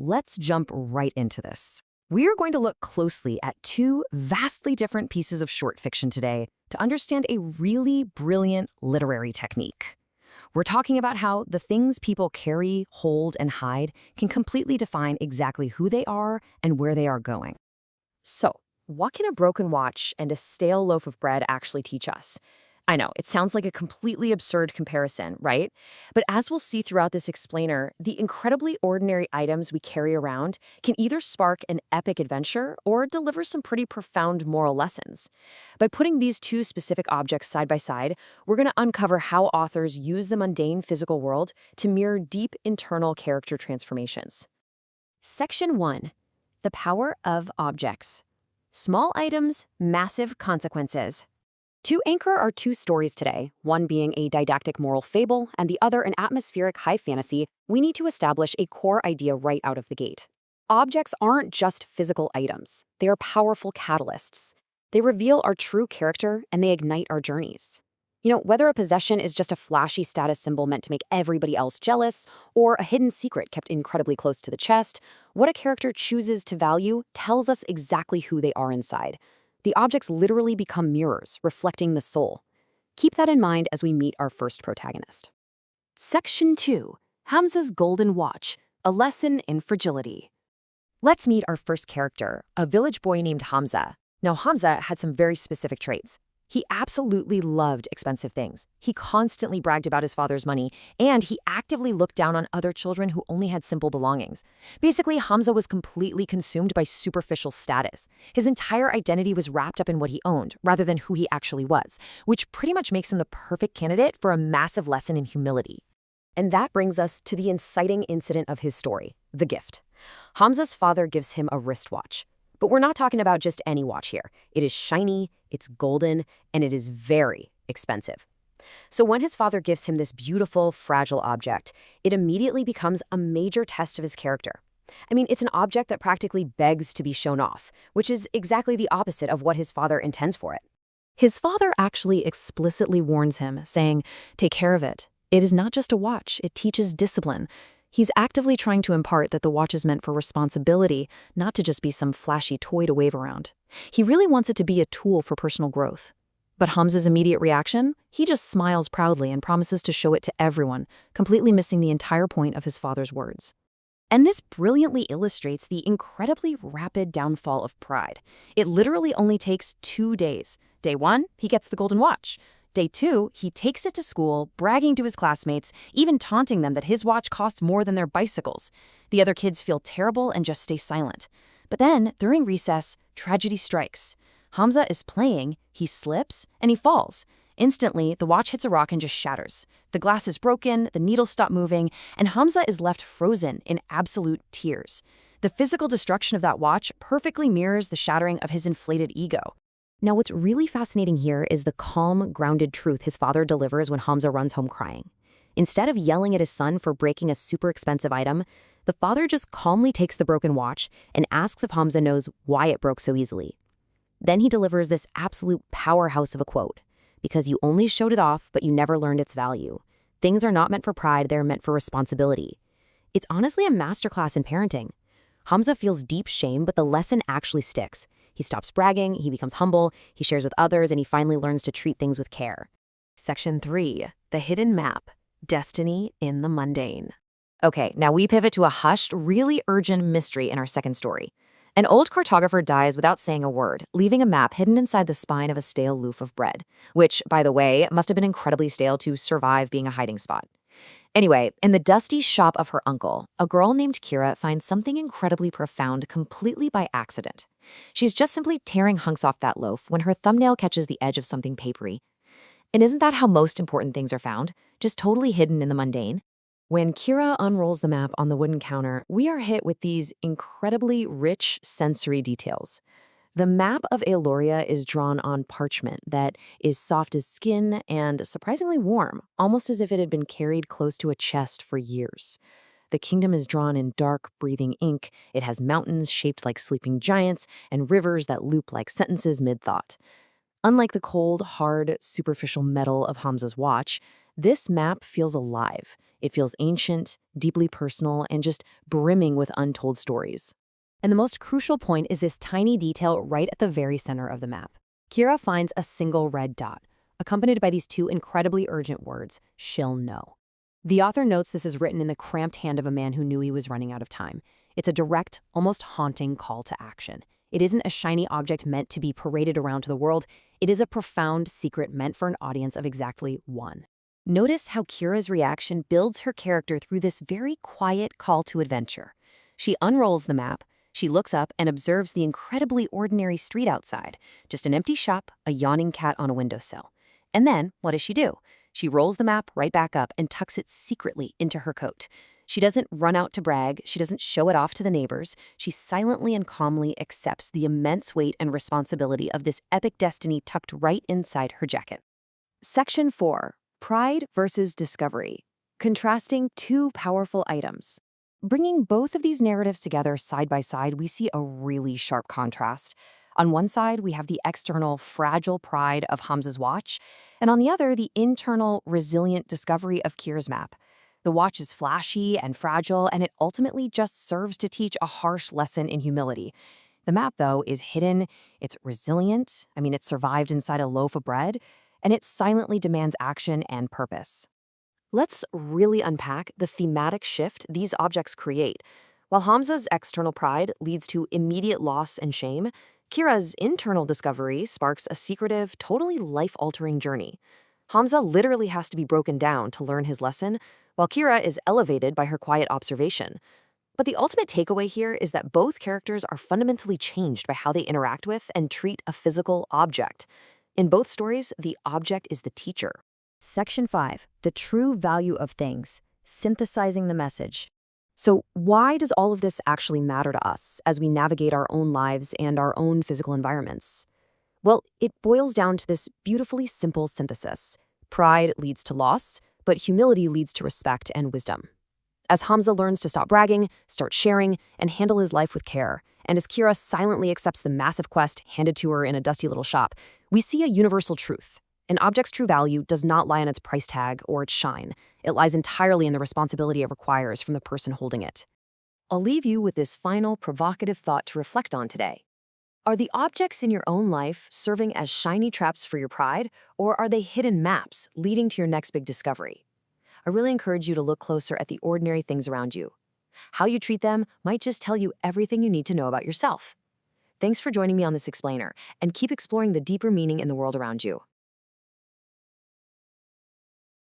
let's jump right into this. We are going to look closely at two vastly different pieces of short fiction today to understand a really brilliant literary technique. We're talking about how the things people carry, hold, and hide can completely define exactly who they are and where they are going. So, what can a broken watch and a stale loaf of bread actually teach us? I know, it sounds like a completely absurd comparison, right? But as we'll see throughout this explainer, the incredibly ordinary items we carry around can either spark an epic adventure or deliver some pretty profound moral lessons. By putting these two specific objects side by side, we're going to uncover how authors use the mundane physical world to mirror deep internal character transformations. Section 1. The Power of Objects. Small items, massive consequences. To anchor our two stories today, one being a didactic moral fable and the other an atmospheric high fantasy, we need to establish a core idea right out of the gate. Objects aren't just physical items. They are powerful catalysts. They reveal our true character and they ignite our journeys. Whether a possession is just a flashy status symbol meant to make everybody else jealous, or a hidden secret kept incredibly close to the chest, what a character chooses to value tells us exactly who they are inside. The objects literally become mirrors, reflecting the soul. Keep that in mind as we meet our first protagonist. Section 2. Hamza's Golden Watch, a lesson in fragility. Let's meet our first character, a village boy named Hamza. Now, Hamza had some very specific traits. He absolutely loved expensive things. He constantly bragged about his father's money, and he actively looked down on other children who only had simple belongings. Basically, Hamza was completely consumed by superficial status. His entire identity was wrapped up in what he owned, rather than who he actually was, which pretty much makes him the perfect candidate for a massive lesson in humility. And that brings us to the inciting incident of his story, the gift. Hamza's father gives him a wristwatch. But we're not talking about just any watch here. It is shiny, it's golden, and it is very expensive. So when his father gives him this beautiful, fragile object, it immediately becomes a major test of his character. It's an object that practically begs to be shown off, which is exactly the opposite of what his father intends for it. His father actually explicitly warns him, saying, "Take care of it. It is not just a watch, it teaches discipline." He's actively trying to impart that the watch is meant for responsibility, not to just be some flashy toy to wave around. He really wants it to be a tool for personal growth. But Hamza's immediate reaction? He just smiles proudly and promises to show it to everyone, completely missing the entire point of his father's words. And this brilliantly illustrates the incredibly rapid downfall of pride. It literally only takes 2 days. Day 1, he gets the golden watch. Day 2, he takes it to school, bragging to his classmates, even taunting them that his watch costs more than their bicycles. The other kids feel terrible and just stay silent. But then, during recess, tragedy strikes. Hamza is playing, he slips, and he falls. Instantly, the watch hits a rock and just shatters. The glass is broken, the needles stop moving, and Hamza is left frozen in absolute tears. The physical destruction of that watch perfectly mirrors the shattering of his inflated ego. Now, what's really fascinating here is the calm, grounded truth his father delivers when Hamza runs home crying. Instead of yelling at his son for breaking a super expensive item, the father just calmly takes the broken watch and asks if Hamza knows why it broke so easily. Then he delivers this absolute powerhouse of a quote. "Because you only showed it off, but you never learned its value. Things are not meant for pride, they're meant for responsibility." It's honestly a masterclass in parenting. Hamza feels deep shame, but the lesson actually sticks. He stops bragging, he becomes humble, he shares with others, and he finally learns to treat things with care. Section 3. The Hidden Map. Destiny in the Mundane. Okay, now we pivot to a hushed, really urgent mystery in our second story. An old cartographer dies without saying a word, leaving a map hidden inside the spine of a stale loaf of bread, which, by the way, must have been incredibly stale to survive being a hiding spot. Anyway, in the dusty shop of her uncle, a girl named Kira finds something incredibly profound completely by accident. She's just simply tearing hunks off that loaf when her thumbnail catches the edge of something papery. And isn't that how most important things are found? Just totally hidden in the mundane? When Kira unrolls the map on the wooden counter, we are hit with these incredibly rich sensory details. The map of Eoloria is drawn on parchment that is soft as skin and surprisingly warm, almost as if it had been carried close to a chest for years. The kingdom is drawn in dark, breathing ink. It has mountains shaped like sleeping giants and rivers that loop like sentences mid-thought. Unlike the cold, hard, superficial metal of Hamza's watch, this map feels alive. It feels ancient, deeply personal, and just brimming with untold stories. And the most crucial point is this tiny detail right at the very center of the map. Kira finds a single red dot, accompanied by these two incredibly urgent words, "She'll know." The author notes this is written in the cramped hand of a man who knew he was running out of time. It's a direct, almost haunting call to action. It isn't a shiny object meant to be paraded around to the world. It is a profound secret meant for an audience of exactly one. Notice how Kira's reaction builds her character through this very quiet call to adventure. She unrolls the map, she looks up and observes the incredibly ordinary street outside, just an empty shop, a yawning cat on a windowsill. And then, what does she do? She rolls the map right back up and tucks it secretly into her coat. She doesn't run out to brag, she doesn't show it off to the neighbors. She silently and calmly accepts the immense weight and responsibility of this epic destiny tucked right inside her jacket. Section 4. Pride versus discovery. Contrasting two powerful items. Bringing both of these narratives together side by side, we see a really sharp contrast. On one side, we have the external, fragile pride of Hamza's watch, and on the other, the internal, resilient discovery of Kira's map. The watch is flashy and fragile, and it ultimately just serves to teach a harsh lesson in humility. The map, though, is hidden, it's resilient, it survived inside a loaf of bread, and it silently demands action and purpose. Let's really unpack the thematic shift these objects create. While Hamza's external pride leads to immediate loss and shame, Kira's internal discovery sparks a secretive, totally life-altering journey. Hamza literally has to be broken down to learn his lesson, while Kira is elevated by her quiet observation. But the ultimate takeaway here is that both characters are fundamentally changed by how they interact with and treat a physical object. In both stories, the object is the teacher. Section 5. The true value of things. Synthesizing the message. So why does all of this actually matter to us as we navigate our own lives and our own physical environments? Well, it boils down to this beautifully simple synthesis. Pride leads to loss, but humility leads to respect and wisdom. As Hamza learns to stop bragging, start sharing, and handle his life with care, and as Kira silently accepts the massive quest handed to her in a dusty little shop, we see a universal truth. An object's true value does not lie on its price tag or its shine. It lies entirely in the responsibility it requires from the person holding it. I'll leave you with this final provocative thought to reflect on today. Are the objects in your own life serving as shiny traps for your pride, or are they hidden maps leading to your next big discovery? I really encourage you to look closer at the ordinary things around you. How you treat them might just tell you everything you need to know about yourself. Thanks for joining me on this explainer, and keep exploring the deeper meaning in the world around you.